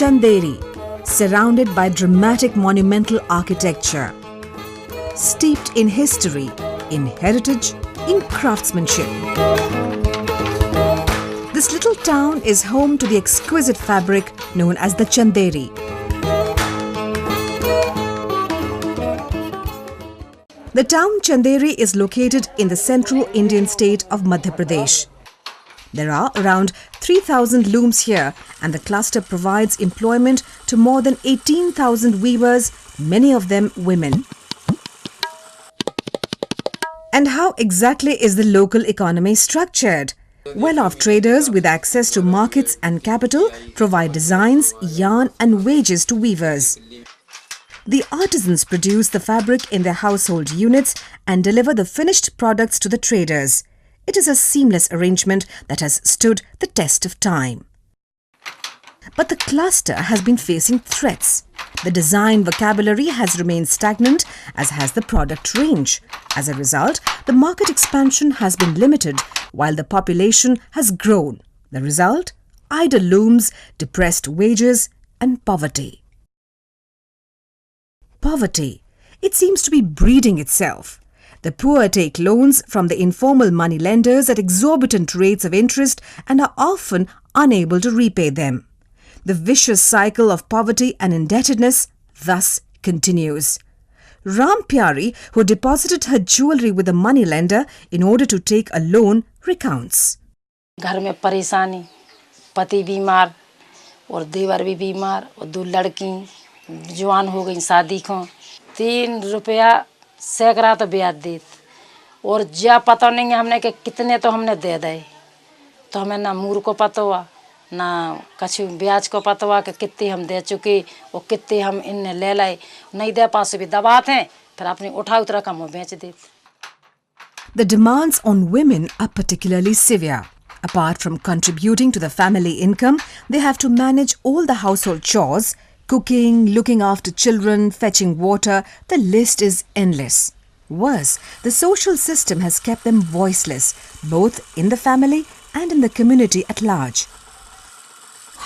Chanderi, surrounded by dramatic monumental architecture, steeped in history, in heritage, in craftsmanship. This little town is home to the exquisite fabric known as the Chanderi. The town Chanderi is located in the central Indian state of Madhya Pradesh. There are around 3,000 looms here, and the cluster provides employment to more than 18,000 weavers, many of them women. And how exactly is the local economy structured? Well-off traders with access to markets and capital provide designs, yarn and wages to weavers. The artisans produce the fabric in their household units and deliver the finished products to the traders. It is a seamless arrangement that has stood the test of time. But the cluster has been facing threats. The design vocabulary has remained stagnant, as has the product range. As a result, the market expansion has been limited while the population has grown. The result? Idle looms, depressed wages and poverty. Poverty. It seems to be breeding itself. The poor take loans from the informal money lenders at exorbitant rates of interest and are often unable to repay them. The vicious cycle of poverty and indebtedness thus continues. Ram Pyari, who deposited her jewellery with a money lender in order to take a loan, recounts. घर में परेशानी, पति बीमार और देवर भी बीमार और दो लड़की जवान हो गई शादी को, 3 रुपया सैकड़ा तो ब्याज देत और जा पता नहीं है हमने कि कितने तो हमने दे दे, तो हमें ना मूर को पता हुआ ना कछु ब्याज को पता हुआ कि कितने हम दे चुके और कितने हम इनने ले लाए, नहीं दे पास भी दबाते हैं, फिर अपनी उठा उतरा कम वो बेच देते. The demands on women are particularly severe. Apart from contributing to the family income, they have to manage all the household chores, cooking, looking after children, fetching water. The list is endless. Worse, the social system has kept them voiceless, both in the family and in the community at large.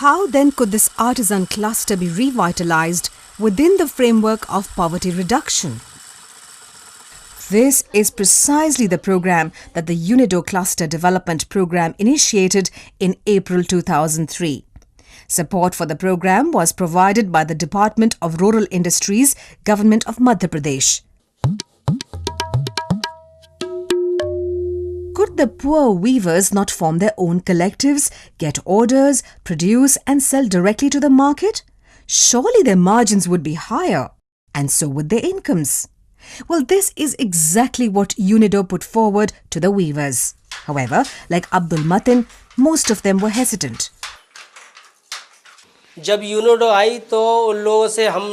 How then could this artisan cluster be revitalized within the framework of poverty reduction? This is precisely the program that the UNIDO Cluster Development Program initiated in April 2003. Support for the program was provided by the Department of Rural Industries, Government of Madhya Pradesh. Could the poor weavers not form their own collectives, get orders, produce and sell directly to the market? Surely their margins would be higher, and so would their incomes. Well, this is exactly what UNIDO put forward to the weavers. However, like Abdul Matin, most of them were hesitant. जब UNIDO आई तो उन लोगों से हम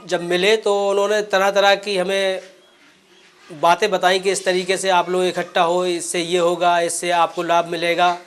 जब मिले तो उन्होंने तरह तरह की हमें बातें बताई कि इस तरीके से आप लोग इकट्ठा हो, इससे ये होगा, इससे आपको लाभ मिलेगा.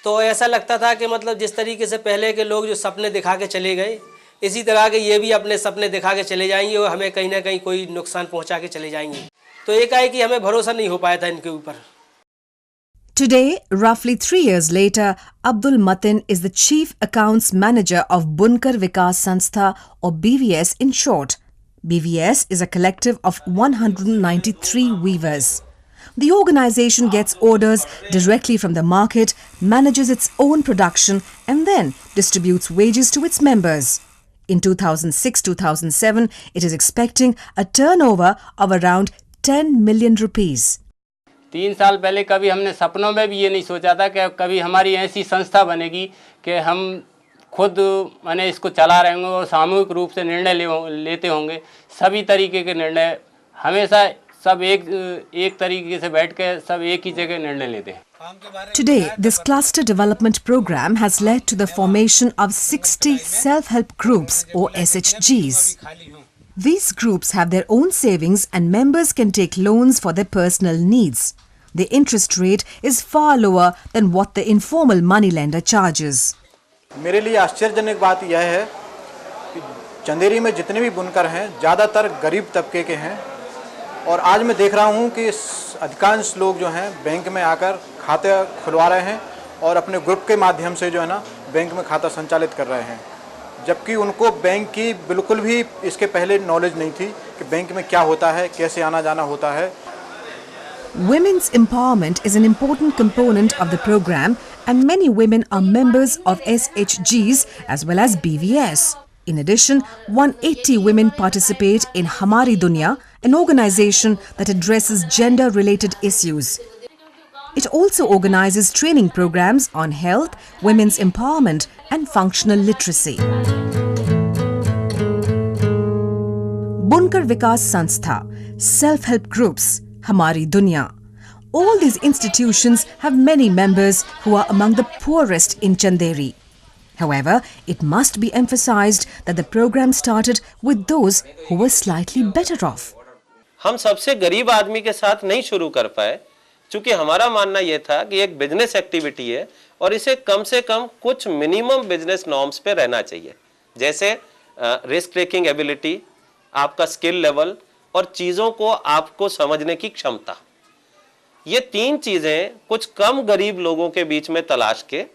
तो ऐसा लगता था कि मतलब जिस तरीके से पहले के लोग जो सपने दिखा के चले गए, इसी तरह के ये भी अपने सपने दिखा के चले जाएंगे और हमें कहीं ना कहीं कोई नुकसान पहुंचा के चले जाएंगे. तो एक है कि हमें भरोसा नहीं हो पाया था इनके ऊपर. Today, roughly 3 years later, Abdul Matin is the Chief Accounts Manager of Bunkar Vikas Sanstha, or BVS in short. BVS is a collective of 193 weavers. The organization gets orders directly from the market, manages its own production and then distributes wages to its members. In 2006-2007, it is expecting a turnover of around 10 million rupees. 3 साल पहले कभी हमने सपनों में भी ये नहीं सोचा था कि कभी हमारी ऐसी संस्था बनेगी कि हम खुद माने इसको चला रहे होंगे और सामूहिक रूप से निर्णय लेते होंगे. सभी तरीके के निर्णय हमेशा सब एक तरीके से बैठ के सब एक ही जगह निर्णय लेते हैं. Today, this cluster development program has led to the formation of 60 self-help groups or SHGs. These groups have their own savings and members can take loans for their personal needs. The interest rate is far lower than what the informal moneylender charges. मेरे लिए आश्चर्यजनक बात यह है कि चंदेरी में जितने भी बुनकर हैं ज़्यादातर गरीब तबके के हैं और आज मैं देख रहा हूं कि अधिकांश लोग जो हैं बैंक में आकर खाते खुलवा रहे हैं और अपने ग्रुप के माध्यम से जो है ना बैंक में खाता संचालित कर रहे हैं, जबकि उनको बैंक की बिल्कुल भी इसके पहले नॉलेज नहीं थी कि बैंक में क्या होता है, कैसे आना जाना होता है। Women's empowerment is an important component of the program and many women are members of SHGs as well as BVS. In addition, 180 women participate in Hamari Dunya, an organization that addresses gender-related issues. It also organizes training programs on health, women's empowerment and functional literacy. Bunkar Vikas Sanstha, self-help groups, Hamari Dunya. All these institutions have many members who are among the poorest in Chanderi. However, it must be emphasized that the program started with those who were slightly better off. हम सबसे गरीब आदमी के साथ नहीं शुरू कर पाए, क्योंकि हमारा मानना यह था कि एक बिजनेस एक्टिविटी है और इसे कम से कम कुछ मिनिमम बिजनेस नॉर्म्स पे रहना चाहिए, जैसे रिस्क टेकिंग एबिलिटी, आपका स्किल लेवल और चीज़ों को आपको समझने की क्षमता। ये तीन चीज़ें कुछ कम गरीब लोगों के बीच में तलाश के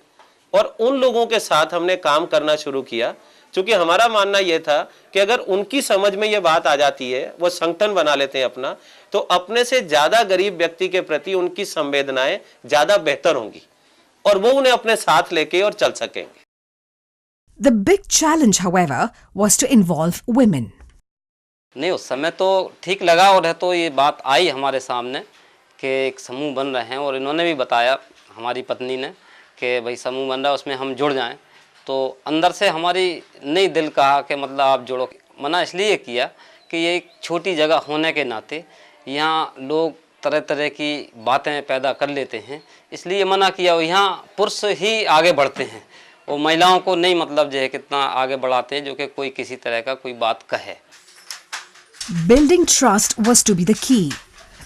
और उन लोगों के साथ हमने काम करना शुरू किया, क्योंकि हमारा मानना यह था कि अगर उनकी समझ में ये बात आ जाती है, वो संगठन बना लेते हैं अपना, तो अपने से ज़्यादा गरीब व्यक्ति के प्रति उनकी संवेदनाएं ज़्यादा बेहतर होंगी और वो उन्हें अपने साथ लेके और चल सकेंगे। The big challenge, however, was to involve women. नहीं, उस समय तो ठीक लगा और है तो ये बात आई हमारे सामने कि एक समूह बन रहे हैं और इन्होंने भी बताया, हमारी पत्नी ने, कि भाई समूह बन रहा है उसमें हम जुड़ जाएं। तो अंदर से हमारी नहीं दिल कहा कि मतलब आप जुड़ो। मना इसलिए किया कि ये एक छोटी जगह होने के नाते यहाँ लोग तरह तरह की बातें पैदा कर लेते हैं, इसलिए मना किया। यहाँ पुरुष ही आगे बढ़ते हैं और महिलाओं को नहीं मतलब जो है कितना आगे बढ़ाते हैं जो कि कोई किसी तरह का कोई बात कहे। Building trust was to be the key.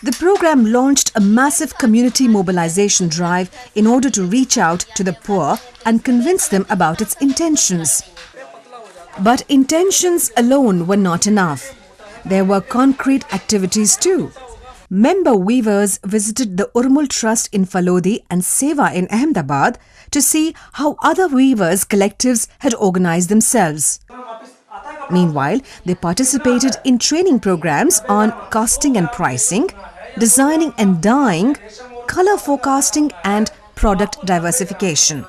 The program launched a massive community mobilization drive in order to reach out to the poor and convince them about its intentions. But intentions alone were not enough. There were concrete activities too. Member weavers visited the Urmul Trust in Falodi and Seva in Ahmedabad to see how other weavers' collectives had organized themselves. Meanwhile, they participated in training programs on costing and pricing, designing and dyeing, color forecasting and product diversification.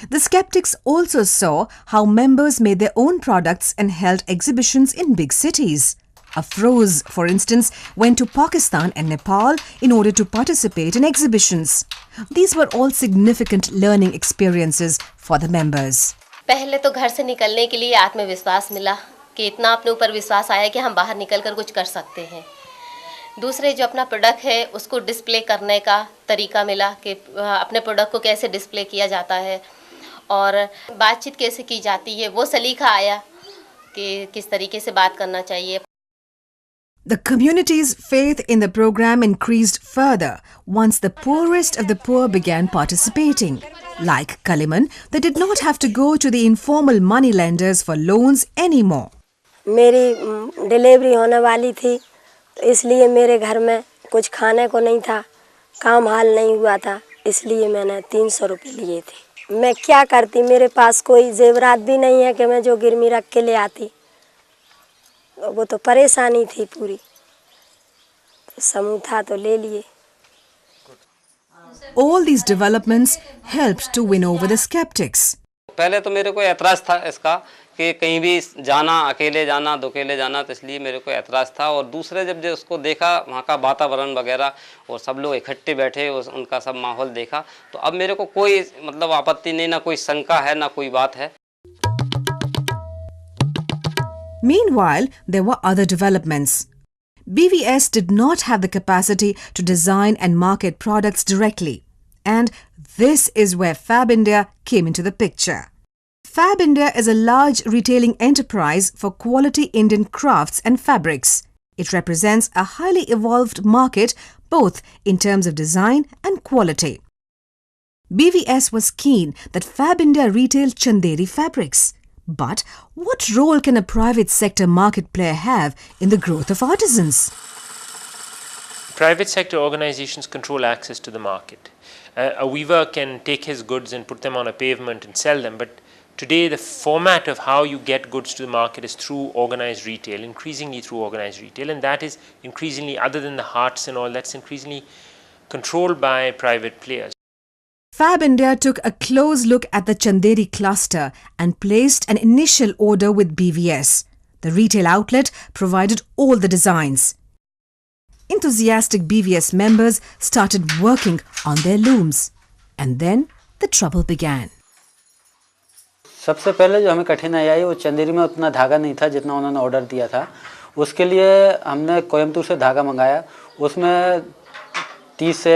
The skeptics also saw how members made their own products and held exhibitions in big cities. Afroz, for instance, went to Pakistan and Nepal in order to participate in exhibitions. These were all significant learning experiences for the members. पहले तो घर से निकलने के लिए आत्मविश्वास मिला कि इतना अपने ऊपर विश्वास आया कि हम बाहर निकलकर कुछ कर सकते हैं। दूसरे जो अपना प्रोडक्ट है उसको डिस्प्ले करने का तरीका मिला कि अपने प्रोडक्ट को कैसे डिस्प्ले किया जाता है और बातचीत कैसे की जाती है, वो सलीका आया कि किस तरीके से बात करना चाहिए। The community's faith in the program increased further once the poorest of the poor began participating. Like Kaliman, they did not have to go to the informal money lenders for loans anymore. मेरी delivery होने वाली थी, तो इसलिए मेरे घर में कुछ खाने को नहीं था, काम हाल नहीं हुआ था, इसलिए मैंने 300 रुपये लिए थे। मैं क्या करती, मेरे पास कोई जेवरात भी नहीं है कि मैं जो गिरवी रख के ले आती, वो तो परेशानी थी पूरी। तो समूह था तो ले लिए। All these developments helped to win over the skeptics. पहले तो मेरे को ऐतराज़ था इसका कि कहीं भी जाना, अकेले जाना, दुकेले जाना, तो इसलिए मेरे को ऐतराज़ था। और दूसरे जब उसको देखा, वहाँ का वातावरण वगैरह और सब लोग इकट्ठे बैठे, उनका सब माहौल देखा, तो अब मेरे को कोई मतलब आपत्ति नहीं, ना कोई शंका है, ना कोई बात है। Meanwhile, there were other developments. BVS did not have the capacity to design and market products directly. And this is where Fab India came into the picture. Fab India is a large retailing enterprise for quality Indian crafts and fabrics. It represents a highly evolved market both in terms of design and quality. BVS was keen that Fab India retail Chanderi fabrics. But what role can a private sector market player have in the growth of artisans? Private sector organizations control access to the market. A weaver can take his goods and put them on a pavement and sell them, but today the format of how you get goods to the market is through organized retail, increasingly through organized retail, and that is increasingly, other than the hearts and all, that's increasingly controlled by private players. Fab India took a close look at the Chanderi cluster and placed an initial order with BVS. The retail outlet provided all the designs. Enthusiastic BVS members started working on their looms. And then the trouble began. सबसे पहले जो हमें कठिनाई आई वो चंदेरी में उतना धागा नहीं था जितना उन्होंने ऑर्डर दिया था। उसके लिए हमने कोयम्बतूर से धागा मंगाया। उसमें 30 से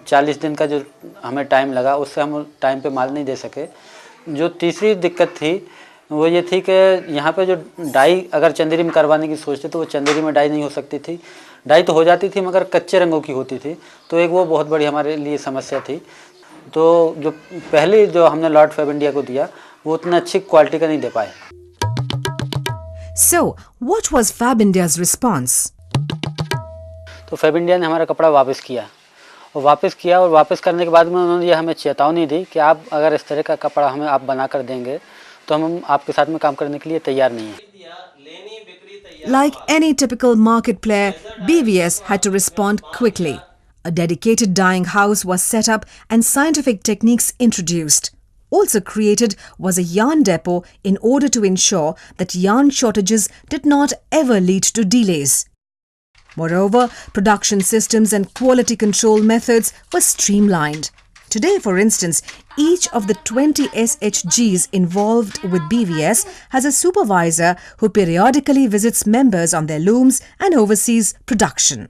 40 दिन का जो हमें टाइम लगा, उससे हम टाइम पे माल नहीं दे सके। जो तीसरी दिक्कत थी वो ये थी कि यहाँ पे जो डाई अगर चंदेरी में करवाने की सोचते तो वो चंदेरी में डाई नहीं हो सकती थी। डाई तो हो जाती थी मगर कच्चे रंगों की होती थी, तो एक वो बहुत बड़ी हमारे लिए समस्या थी। तो जो पहले जो हमने लॉर्ड फैब इंडिया को दिया वो उतना अच्छी क्वालिटी का नहीं दे पाए। So, what was Fab India's response? तो फैब इंडिया ने हमारा कपड़ा वापस किया और वापस करने के बाद में उन्होंने ये हमें चेतावनी दी कि आप अगर इस तरह का कपड़ा हमें आप बना कर देंगे तो हम आपके साथ में काम करने के लिए तैयार नहीं हैं। Like any typical market player, BVS had to respond quickly. A dedicated dyeing house was set up and scientific techniques introduced. Also created was a yarn depot in order to ensure that yarn shortages did not ever lead to delays. Moreover, production systems and quality control methods were streamlined. Today, for instance, each of the 20 SHGs involved with BVS has a supervisor who periodically visits members on their looms and oversees production.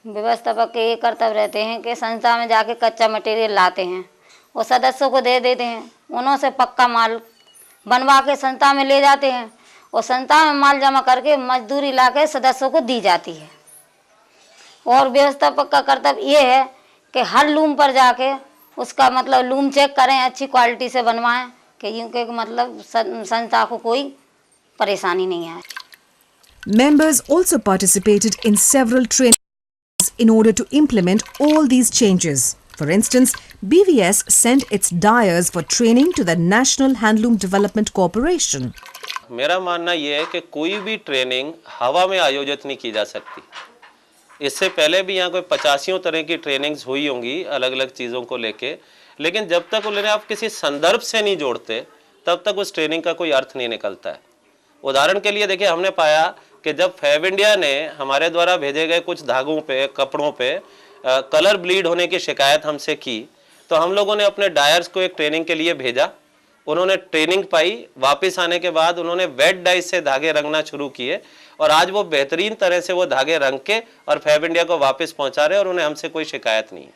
व्यवस्थापक के ये कर्तव्य रहते हैं कि संस्था में जाके कच्चा मटेरियल लाते हैं और सदस्यों को दे देते हैं। उन्हों से पक्का माल बनवा के संस्था में ले जाते हैं और संस्था में माल जमा करके मजदूरी लाके सदस्यों को दी जाती है। और व्यवस्थापक का कर्तव्य ये है कि हर लूम पर जाके उसका मतलब लूम चेक करें, अच्छी क्वालिटी से बनवाएं कि उनके मतलब संस्था को कोई परेशानी नहीं आए। Members also participated in several trainings in order to implement all these changes. For instance, BVS sent its dyers for training to the National Handloom Development Corporation. मेरा मानना ये है कि कोई भी ट्रेनिंग हवा में आयोजित नहीं की जा सकती। इससे पहले भी यहाँ कोई 85 तरह की ट्रेनिंग्स हुई होंगी अलग अलग चीज़ों को लेके, लेकिन जब तक उन्हें आप किसी संदर्भ से नहीं जोड़ते तब तक उस ट्रेनिंग का कोई अर्थ नहीं निकलता है। उदाहरण के लिए देखिए, हमने पाया कि जब फैब इंडिया ने हमारे द्वारा भेजे गए कुछ धागों पे, कपड़ों पे कलर ब्लीड होने की शिकायत हमसे की, तो हम लोगों ने अपने डायर्स को एक ट्रेनिंग के लिए भेजा। उन्होंने ट्रेनिंग पाई, वापस आने के बाद उन्होंने वेट डाइस से धागे रंगना शुरू किए और आज वो बेहतरीन तरह से वो धागे रंग के और फैब इंडिया को वापस पहुंचा रहे और उन्हें हमसे कोई शिकायत नहीं है।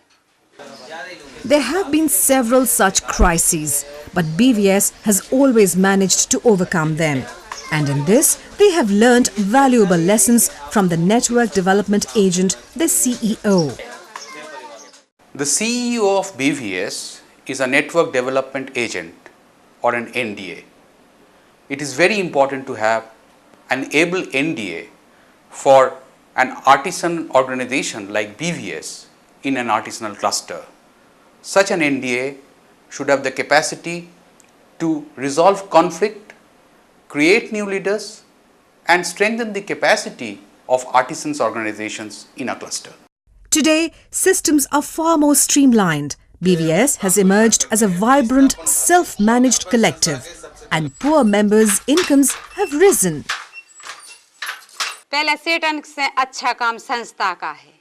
There have been several such crises, but BVS has always managed to overcome them. And in this, they have learned valuable lessons from the Network Development Agent, the CEO. The CEO of BVS is a Network Development Agent or an NDA. It is very important to have an able NDA for an artisan organization like BVS in an artisanal cluster. Such an NDA should have the capacity to resolve conflict, create new leaders, and strengthen the capacity of artisans organizations in a cluster. Today, systems are far more streamlined. BVS has emerged as a vibrant, self-managed collective, and poor members' incomes have risen. पहले सेटन से अच्छा काम संस्था का है।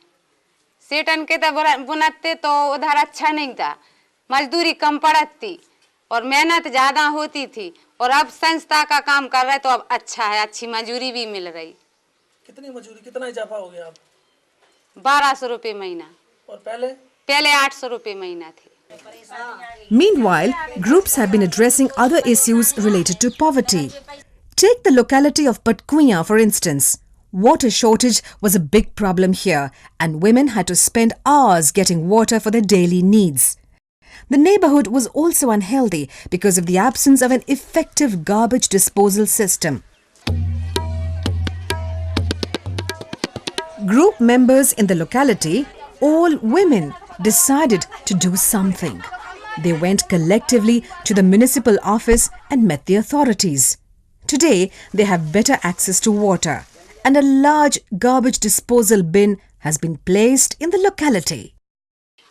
सेटन के तो बुनते तो उधर अच्छा नहीं था, मजदूरी कम पड़ती और मेहनत ज़्यादा होती थी, और अब संस्था का काम कर रहे तो अब अच्छा है, अच्छी मजदूरी भी मिल रही। कितनी मजदूरी, कितना इजाफा हो गया अब? 1200 रुपये महीना। और पहले 800 रुपये महीना थे। Meanwhile, groups have been addressing other issues related to poverty. Take the locality of Patkuiya, for instance. Water shortage was a big problem here, and women had to spend hours getting water for their daily needs. The neighborhood was also unhealthy because of the absence of an effective garbage disposal system. Group members in the locality, all women, decided to do something. They went collectively to the municipal office and met the authorities. Today, they have better access to water, and a large garbage disposal bin has been placed in the locality.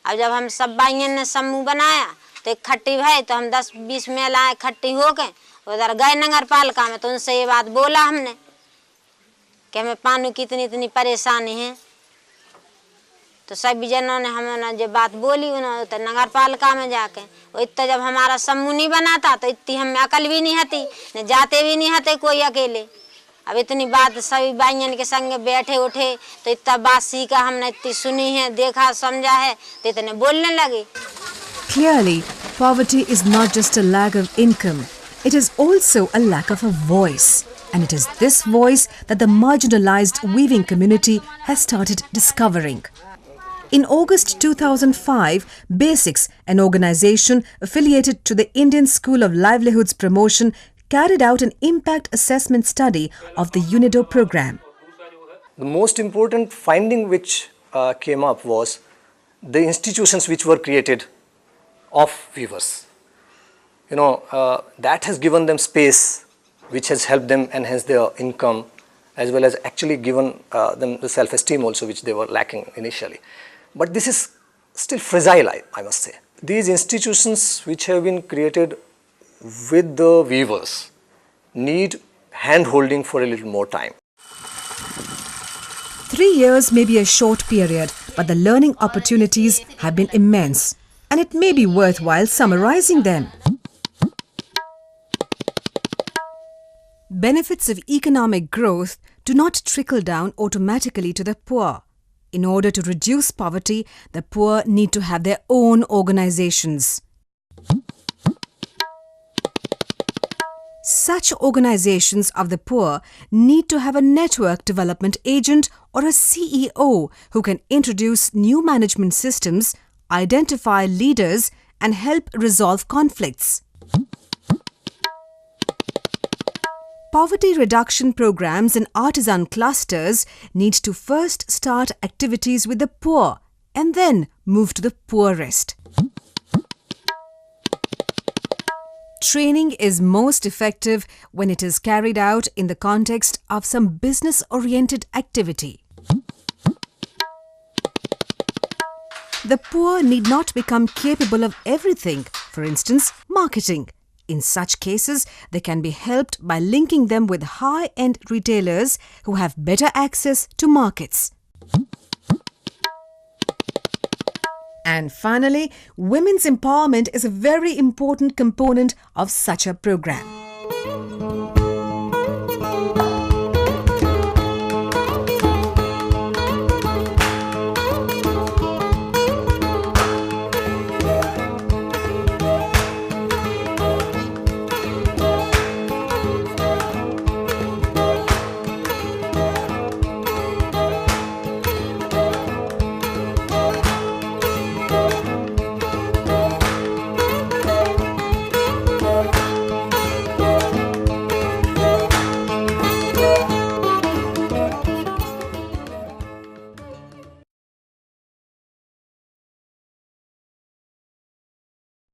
अब जब हम सब भाइयों ने समूह बनाया तो इकट्ठी भई तो हम 10-20 महिलाएं इकट्ठी हो गए उधर गए नगर पालिका में तो उनसे ये बात बोला हमने कि हमें पानी की इतनी परेशानी है तो सभी जनों ने हमें जो बात बोली उन्होंने तो नगर पालिका में जाके वो इतना जब हमारा समूह नहीं बना था तो इतनी हमें अकल भी नहीं हती न जाते भी नहीं हते कोई अकेले अब इतनी बात सभी भाइयों के संग बैठे उठे तो इतना बात सीखा हमने इतनी सुनी है देखा समझा है तो इतने बोलने लगे. Clearly, poverty is not just a lack of income, it is also a lack of a voice. And it is this voice that the marginalized weaving community has started discovering. In August 2005, BASICS, an organization affiliated to the Indian School of Livelihoods Promotion, carried out an impact assessment study of the UNIDO program. The most important finding which came up was the institutions which were created of weavers. That has given them space which has helped them enhance their income as well as actually given them the self-esteem also which they were lacking initially. But this is still fragile, I must say. These institutions which have been created with the weavers need hand-holding for a little more time. 3 years may be a short period, but the learning opportunities have been immense, and it may be worthwhile summarizing them. Benefits of economic growth do not trickle down automatically to the poor. In order to reduce poverty, the poor need to have their own organizations. Such organizations of the poor need to have a network development agent or a CEO who can introduce new management systems, identify leaders, and help resolve conflicts. Poverty reduction programs and artisan clusters need to first start activities with the poor and then move to the poorest. Training is most effective when it is carried out in the context of some business-oriented activity. The poor need not become capable of everything, for instance, marketing. In such cases, they can be helped by linking them with high-end retailers who have better access to markets. And finally, women's empowerment is a very important component of such a program.